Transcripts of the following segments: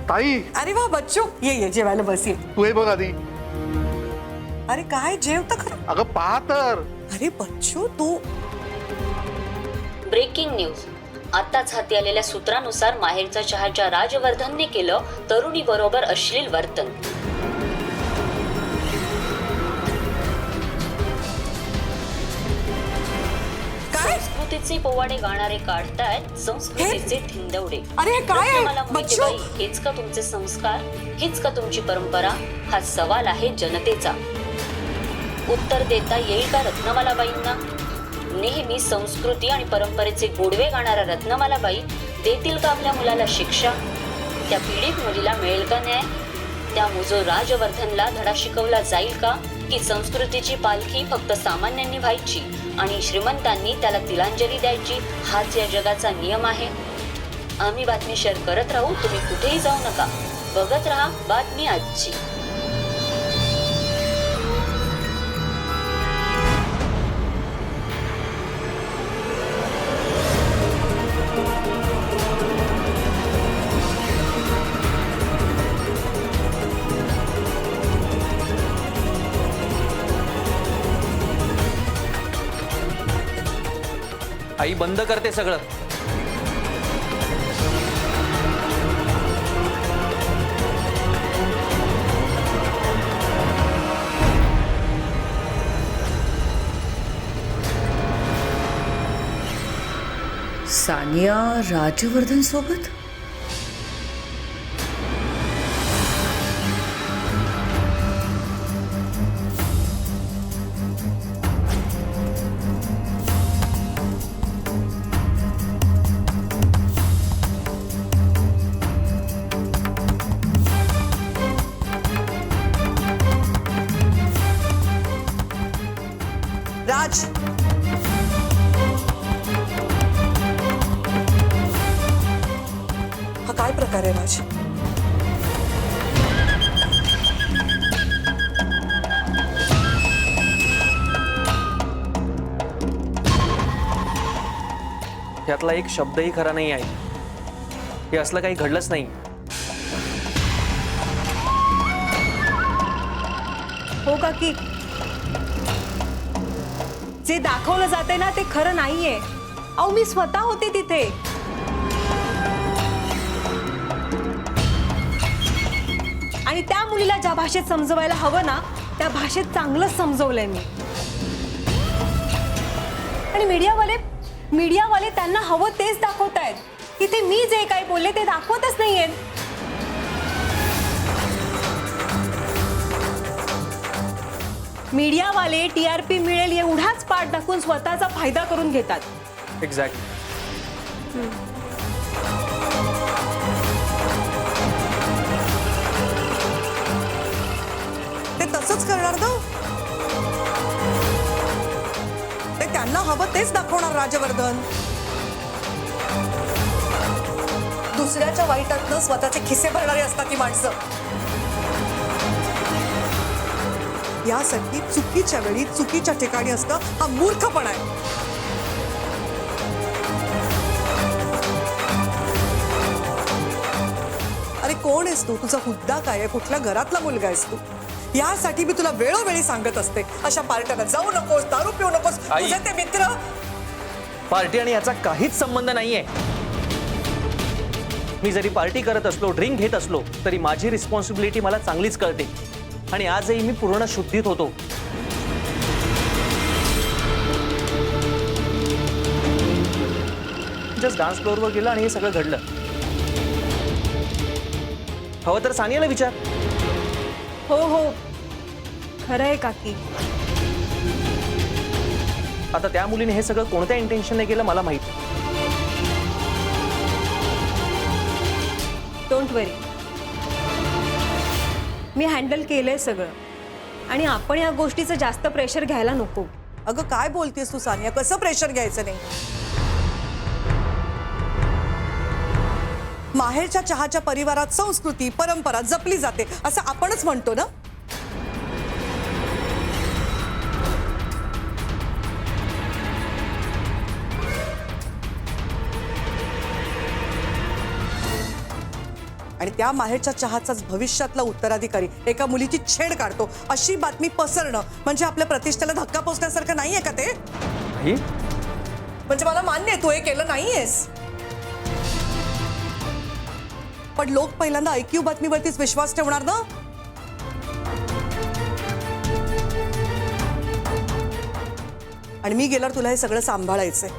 ताई अरे वा बच्चू, ये जेवायला बस ये. तू हे बघ आधी. अरे काय जेव तर खरं. अगं पहा तर. अरे बच्चू तू. Breaking news. आताच हाती आलेल्या सूत्रानुसार माहेरचा चहाच्या राजवर्धनने केलं तरुणी बरोबर अश्लील वर्तन. संस्कृतीचे पोवाडे गाणारे काढतायत संस्कृतीचे थिंदवडे. अरे हे काय आहे मला माहिती बच्चू? बाई, हेच का तुमचे संस्कार, हीच का तुमची परंपरा? हा सवाल आहे जनतेचा. उत्तर देता येईल का रत्नमालाबाईंना? नेहमी संस्कृती आणि परंपरेचे गोडवे गाणाऱ्या रत्नमालाबाई देतील का आपल्या मुलाला शिक्षा? त्या पीडित मुलीला मिळेल का न्याय? त्या मुजो राजवर्धनला धडा शिकवला जाईल का की संस्कृतीची पालखी फक्त सामान्यांनी व्हायची आणि श्रीमंतांनी त्याला तिलांजली द्यायची, हाच या जगाचा नियम आहे? आम्ही बातमी शेअर करत राहू, तुम्ही कुठेही जाऊ नका. बघत राहा बातमी आजची. आई बंद करते सगळं. सानिया राजवर्धन सोबत. राज, हा काय प्रकार आहे राज? यातला एक शब्दही खरा नाही आहे. हे असलं काही घडलंच नाही. हो काकी, जे दाखवलं जाते ना ते खरं नाहीये. अहो मी स्वतः होते तिथे. आणि त्या मुलीला ज्या भाषेत समजवायला हवं ना त्या भाषेत चांगलंच समजवलंय मी. आणि मीडियावाले त्यांना हवं तेच दाखवतायत. तिथे मी जे काही बोलले ते दाखवतच नाहीयेत. मीडियावाले TRP मिळेल एवढाच पाठ दाखवून स्वतःचा फायदा करून घेतात. एक्झॅक्टली. ते तसंच करणार ना. ते त्यांना हवं तेच दाखवणार राजवर्धन. दुसऱ्याच्या वाईटातनं स्वतःचे खिसे भरणारी असतात ती माणसं. यासाठी चुकीच्या वेळी चुकीच्या ठिकाणी असतं हा मूर्खपणा आहे. अरे कोण आहेस तू? तुझा हुद्दा काय आहे? कुठल्या घरातला मुलगा आहेस तू? यासाठी मी तुला वेळोवेळी सांगत असते अशा पार्ट्यांना जाऊ नकोस, दारू पिऊ नकोस. आई. तुझे ते मित्र. पार्टी आणि याचा काहीच संबंध नाहीये. मी जरी पार्टी करत असलो, ड्रिंक घेत असलो तरी माझी रिस्पॉन्सिबिलिटी मला चांगलीच कळते. आणि आजही मी पूर्ण शुद्धीत होतो. जस्ट डान्स फ्लोअरवर गेलं आणि हे सगळं घडलं. हवं तर सानियाला विचार. हो हो खरं आहे काकी. आता त्या मुलीने हे सगळं कोणत्या इंटेन्शनने केलं मला माहिती. डोंट वरी, मी हँडल केलंय सगळं. आणि आपण या गोष्टीचं जास्त प्रेशर घ्यायला नको. अगं काय बोलतेस तू सानिया? कसं प्रेशर घ्यायचं नाही? माहेरच्या चहाच्या परिवारात संस्कृती परंपरा जपली जाते असं आपणच म्हणतो ना. आणि त्या माहेरच्या चहाचाच भविष्यातला उत्तराधिकारी एका मुलीची छेड काढतो अशी बातमी पसरणं म्हणजे आपल्या प्रतिष्ठेला धक्का पोचण्यासारखं नाहीये का ते? आई, म्हणजे मला मान्य आहे तू हे केलं नाहीयेस, पण लोक पहिल्यांदा ऐक्यू बातमीवरतीच विश्वास ठेवणार ना. आणि मी गेल्यावर तुला हे सगळं सांभाळायचंय,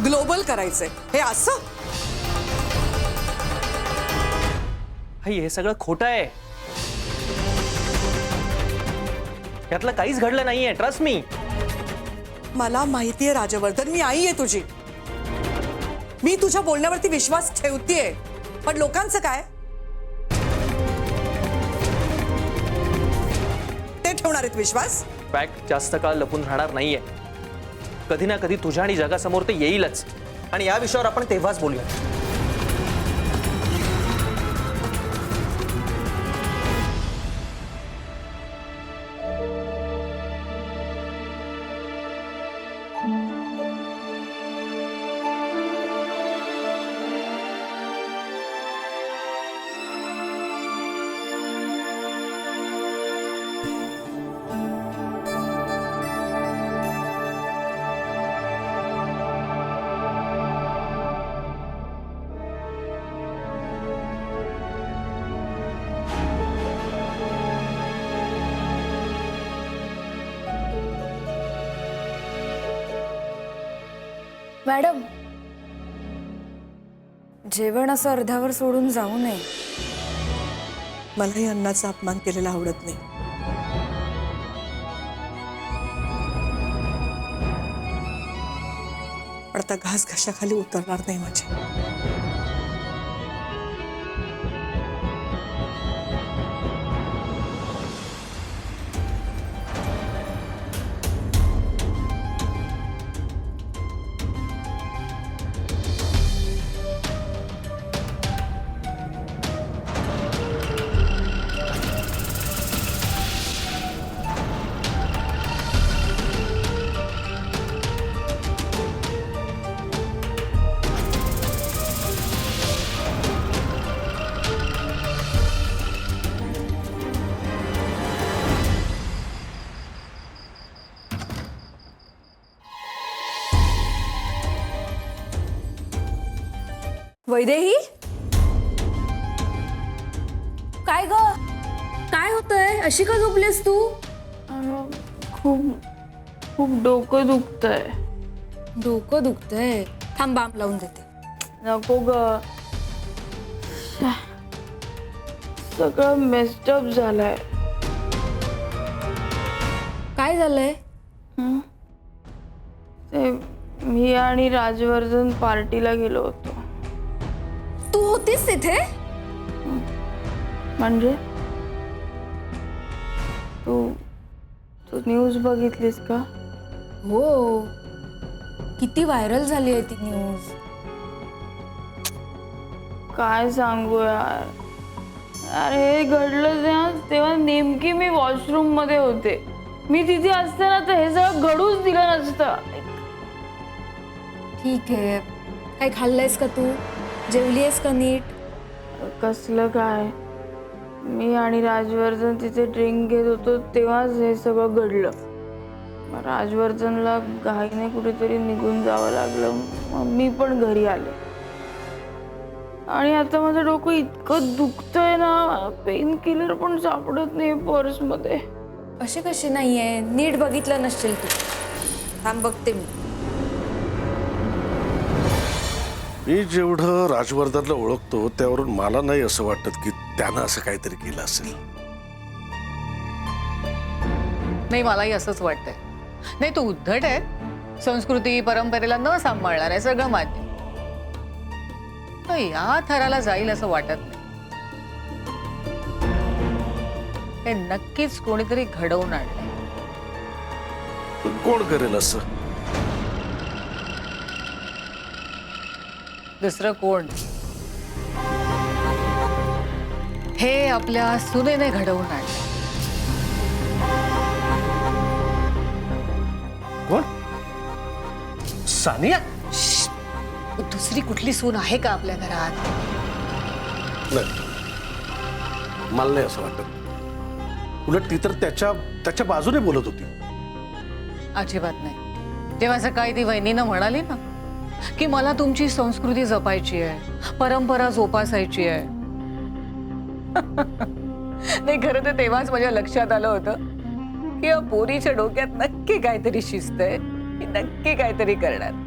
ग्लोबल करायचंय. हे असं आई, हे सगळं खोटं आहे. यातलं काहीच घडलं नाहीये, ट्रस्ट मी. मला माहितीये राजवर्धन, मी आई आहे तुझी, मी तुझ्या बोलण्यावरती विश्वास ठेवतेय, पण लोकांचं काय? ते ठेवणार आहेत विश्वास? फॅक्ट जास्त काळ लपून राहणार नाहीये. कधी ना कधी तुझ्या आणि जगासमोर ते येईलच, आणि या विषयावर आपण तेव्हाच बोलूया. मॅडम, जेवण असं अर्ध्यावर सोडून जाऊ नये. मलाही अन्नाचा अपमान केलेला आवडत नाही. पण आता घास घशाखाली उतरणार नाही माझे. वैदेही, काय ग, काय होतंय? अशी का झोपलीस तू? खूप खूप डोकं दुखतंय. डोकं दुखतंय? थांब, बाम लावून देते. नको ग, सगळं मेस्टअप झालंय. काय झालंय? ते मी आणि राजवर्धन पार्टीला गेलो होतो. तू होतीस तिथे? म्हणजे तू तू न्यूज बघितलीस का? हो, किती व्हायरल झाली आहे ती न्यूज. काय सांगू यार. अरे हे घडलं तेव्हा नेमकी मी वॉशरूम मध्ये होते. मी तिथे असते ना तर हे सगळं घडूच दिलं नसतं. ठीक आहे, काय खाल्लंयस का तू? जेवलीयस का नीट? कसलं काय, मी आणि राजवर्धन तिथे ड्रिंक घेत होतो तेव्हाच हे सगळं घडलं. राजवर्धनला घाईने कुठेतरी निघून जावं लागलं, मग मी पण घरी आले. आणि आता माझं डोकं इतकं दुखतंय ना, पेन किलर पण सापडत नाही पर्स मध्ये. अशी कशी नाहीये? नीट बघितलं नसशील तू. थांब बघते मी. मी जेवढं राजवर्धनला ओळखतो त्यावरून मला नाही असं वाटत की त्यानं असं काहीतरी केलं असेल. नाही, मलाही असंच वाटतंय. नाही, तू उद्धट आहे, संस्कृती परंपरेला न सांभाळणार आहे, सगळं मान्य. पण या थराला जाईल असं वाटत नाही. हे नक्कीच कोणीतरी घडवून आणलंय. पण कोण करेल असं? दुसरं कोण? हे आपल्या सुनेने घडवून आणलं. कोण? सानिया? दुसरी कुठली सून आहे का आपल्या घरात? नाही, मला नाही असं वाटत. उलट ती तर त्याच्या बाजूने बोलत होती. अजिबात नाही. जेव्हा सकाळी ती वहिनीनं म्हणाली ना की मला तुमची संस्कृती जपायची आहे, परंपरा जोपासायची आहे, नाही खरं तर तेव्हाच माझ्या लक्षात आलं होतं की या पोरीच्या डोक्यात नक्की काहीतरी शिस्त आहे, ही नक्की काहीतरी करणार.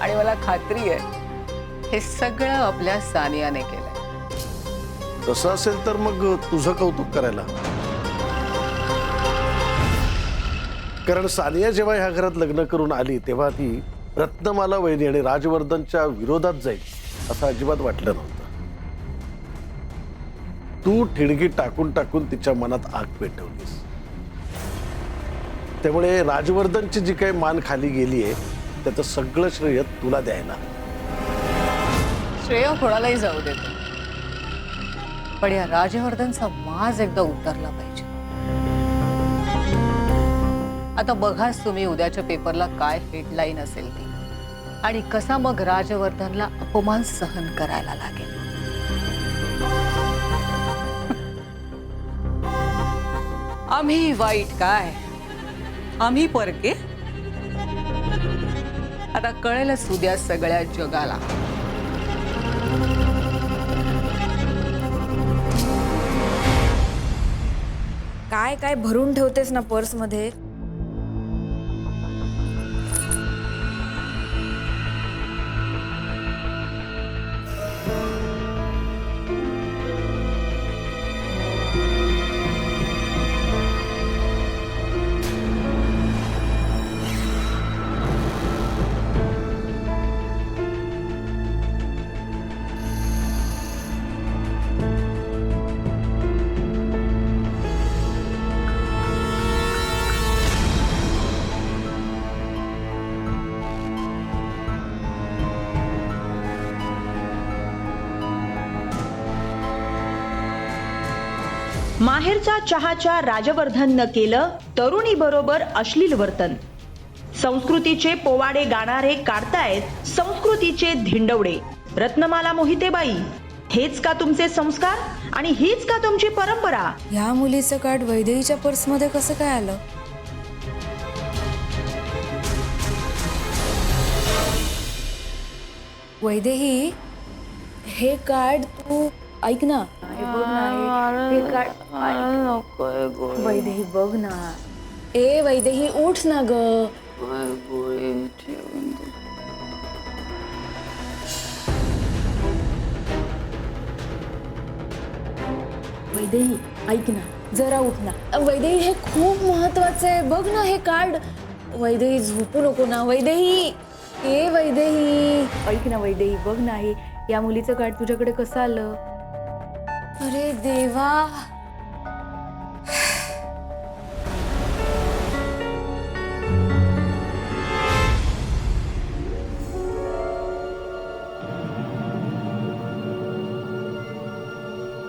आणि मला खात्री आहे हे सगळं आपल्या सानियाने केलंय. तसं असेल तर मग तुझं कौतुक करायला. कारण सानिया जेव्हा ह्या घरात लग्न करून आली तेव्हा ती रत्नमाला वहिनी आणि राजवर्धनच्या विरोधात जाईल असं अजिबात वाटलं नव्हतं. तू ठिणगी टाकून टाकून तिच्या मनात आग पेटवलीस. त्यामुळे राजवर्धनची जी काही मान खाली गेली आहे त्याचं सगळं श्रेय तुला द्यायला. श्रेय कोणालाही जाऊ देतो, पण या राजवर्धनचा माज एकदा उतरला पाहिजे. आता बघाच तुम्ही उद्याच्या पेपरला काय हेडलाईन असेल ती, आणि कसा मग राजवर्धनला अपमान सहन करायला लागेल. आम्ही वाईट काय, आम्ही परके. आता कळेलच उद्या सगळ्या जगाला. काय काय भरून ठेवतेस ना पर्स मध्ये. माहेरच्या चहाच्या राजवर्धननं केलं तरुणी बरोबर अश्लील वर्तन. संस्कृतीचे पोवाडे गाणारे काढतायत संस्कृतीचे धिंडवडे. रत्नमाला मोहितेबाई, हेच का तुमचे संस्कार आणि हीच का तुमची परंपरा? ह्या मुलीचं कार्ड वैदेहीच्या पर्स मध्ये कसं काय आलं? वैदेही, हे कार्ड तू ऐक ना. हे कार्ड नकोय गोळी. वैदेही बघ ना. ए वैदेही उठ ना ग. गोळी ठेवून दे. वैदेही ऐक ना, जरा उठ ना. वैदेही, हे खूप महत्वाचं आहे. बघ ना हे कार्ड. वैदेही झोपू नको ना. वैदेही, ए वैदेही ऐक ना. वैदेही बघ ना, हे या मुलीचं कार्ड तुझ्याकडे कसं आलं? अरे देवा.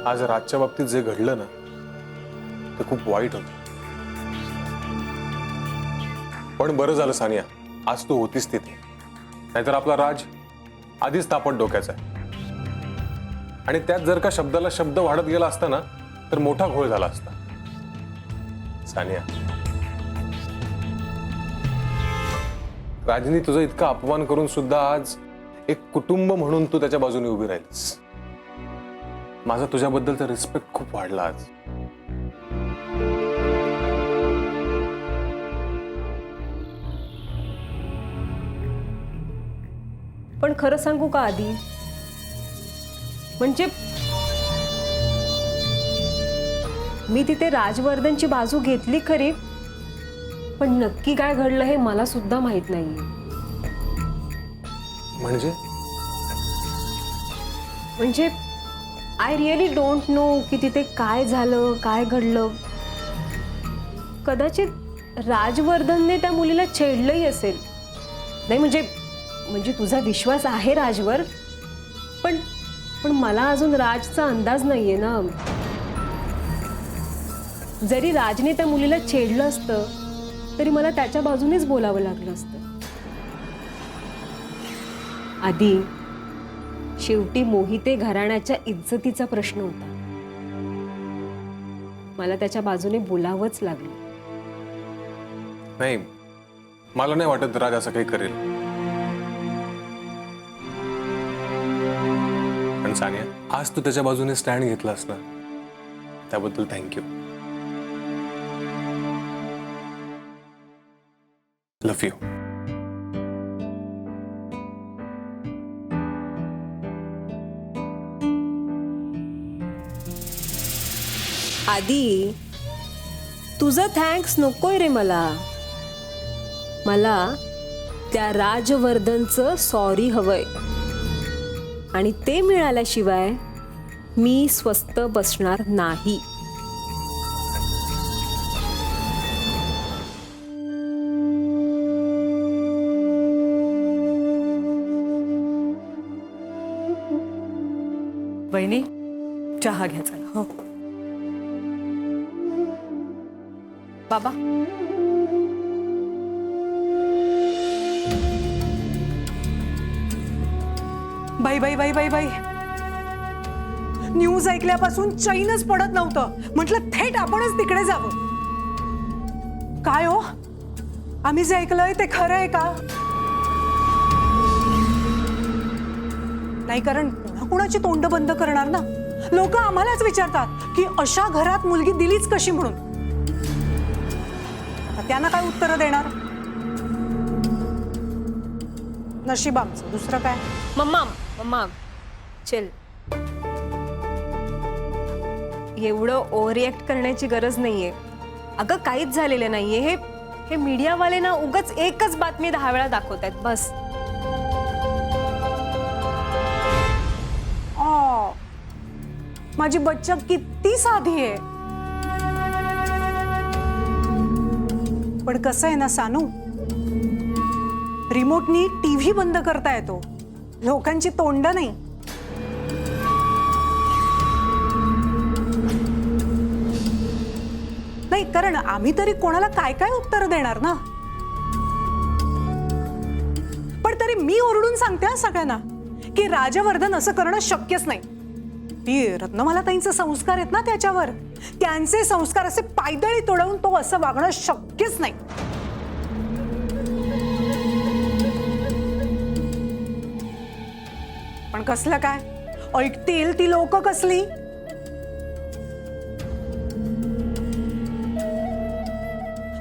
आज राजच्या बाबतीत जे घडलं ना ते खूप वाईट होतं. पण बरं झालं सानिया, आज तू होतीस तिथे. नाहीतर आपला राज आधीच तापट डोक्याचा आहे. आणि त्यात जर का शब्दाला शब्द वाढत गेला असता ना तर मोठा घोळ झाला असता. सानिया, राजनी तुझा इतका अपमान करून सुद्धा आज एक कुटुंब म्हणून तू त्याच्या बाजूने उभी राहिलीस. माझा तुझ्याबद्दलचा रिस्पेक्ट खूप वाढला आज. पण खरं सांगू का आधी, म्हणजे मी तिथे राजवर्धनची बाजू घेतली खरी, पण नक्की काय घडलं हे मला सुद्धा माहित नाहीये. म्हणजे आय रिअली डोंट नो की तिथे काय झालं, काय घडलं. कदाचित राजवर्धनने त्या मुलीला छेडलंही असेल. नाही म्हणजे तुझा विश्वास आहे राजवर, पण मला अजून राजचा अंदाज नाहीये ना. जरी राजने त्या मुलीला छेडलं असतं तरी मला त्याच्या बाजूनेच बोलावं लागलं असतं. आधी शेवटी मोहिते घराण्याच्या इज्जतीचा प्रश्न होता. मला त्याच्या बाजूने बोलावंच लागलं. नाही, मला नाही वाटत राज असं काही करेल. पण सानिया, आज तू त्याच्या बाजूने स्टँड घेतलास ना, त्याबद्दल थँक्यू. Love you. आधी तुझं थँक्स नकोय रे मला. मला त्या राजवर्धनचं सॉरी हवंय. आणि ते मिळाल्याशिवाय मी स्वस्थ बसणार नाही. वहिनी, चहा घ्या चला. हो बाबा, बाई बाई बाई बाई बाई, न्यूज ऐकल्यापासून चैनच पडत नव्हतं. म्हटलं थेट आपणच तिकडे जावं. काय हो, आम्ही जे ऐकलंय ते खरं आहे का? नाही, कारण कुणाची तोंड बंद करणार ना. लोक आम्हालाच विचारतात की अशा घरात मुलगी दिलीच कशी म्हणून. त्यांना काय उत्तर देणार? नशीब आमचं, दुसरं काय. मम्मा मम्मा चल, एवढं ओव्हर रिॲक्ट करण्याची गरज नाहीये. अगं काहीच झालेलं नाहीये. हे मीडियावाले ना उगाच एकच बातमी 10 वेळा दाखवत आहेत बस. माझी बच्चा किती साधी आहे. पण कसं आहे ना सानू, रिमोटनी टीव्ही बंद करता येतो, लोकांची तोंड नाही. नाही, कारण आम्ही तरी कोणाला काय काय उत्तर देणार ना. पण तरी मी ओरडून सांगते हा सगळ्यांना की राजवर्धन असं करणं शक्यच नाही. ती रत्नमालाताईंचे संस्कार आहेत ना त्याच्यावर, त्यांचे संस्कार असे पायदळी तोडवून तो असं वागणं शक्यच नाही. पण कसलं काय ऐकतील ती लोक कसली.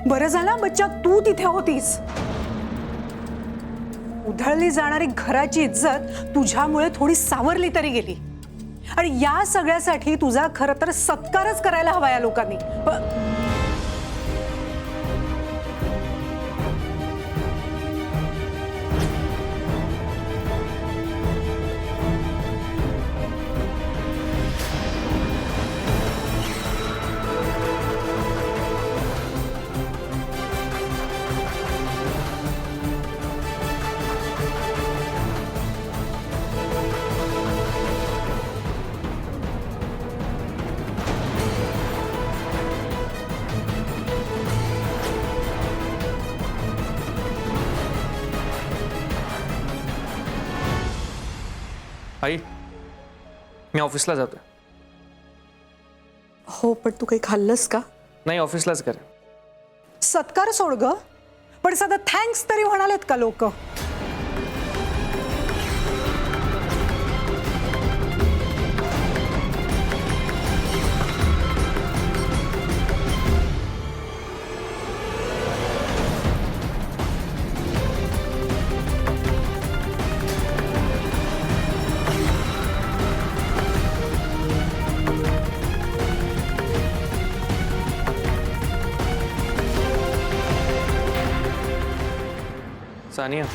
बरं झालं बच्चा तू तिथे होतीस. उधळली जाणारी घराची इज्जत तुझ्यामुळे थोडी सावरली तरी गेली. आणि या सगळ्यासाठी तुझा खरं तर सत्कारच करायला हवा या लोकांनी. आई, मी ऑफिसला जातोय. हो, पण तू काही खाल्लंस का? नाही, ऑफिसलाच करेन. सत्कार सोड ग, पण साधा थँक्स तरी म्हणालेत का लोक? सानिया,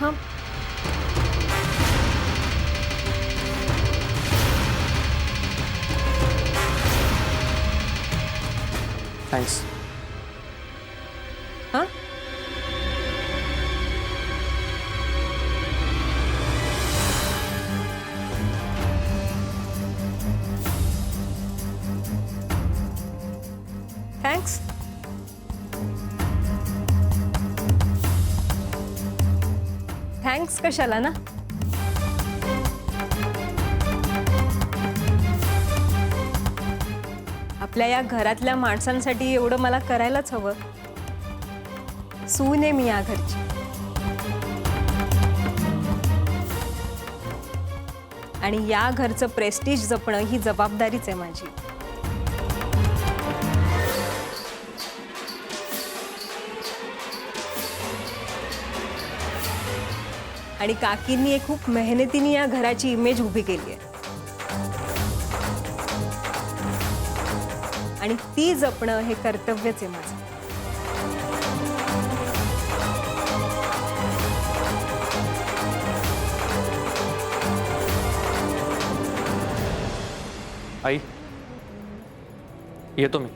हां थँक्स. हां थँक्स. थँक्स कशाला ना. आपल्या या घरातल्या माणसांसाठी एवढं मला करायलाच हवं. सून आहे मी या घरची. आणि या घरचं प्रेस्टीज जपणं ही जबाबदारीच आहे माझी. आणि काकींनी एक खूप मेहनतीने या घराची इमेज उभी केली आहे. आणि ती जपणं हे कर्तव्यच आहे माझं. आई येतो मी.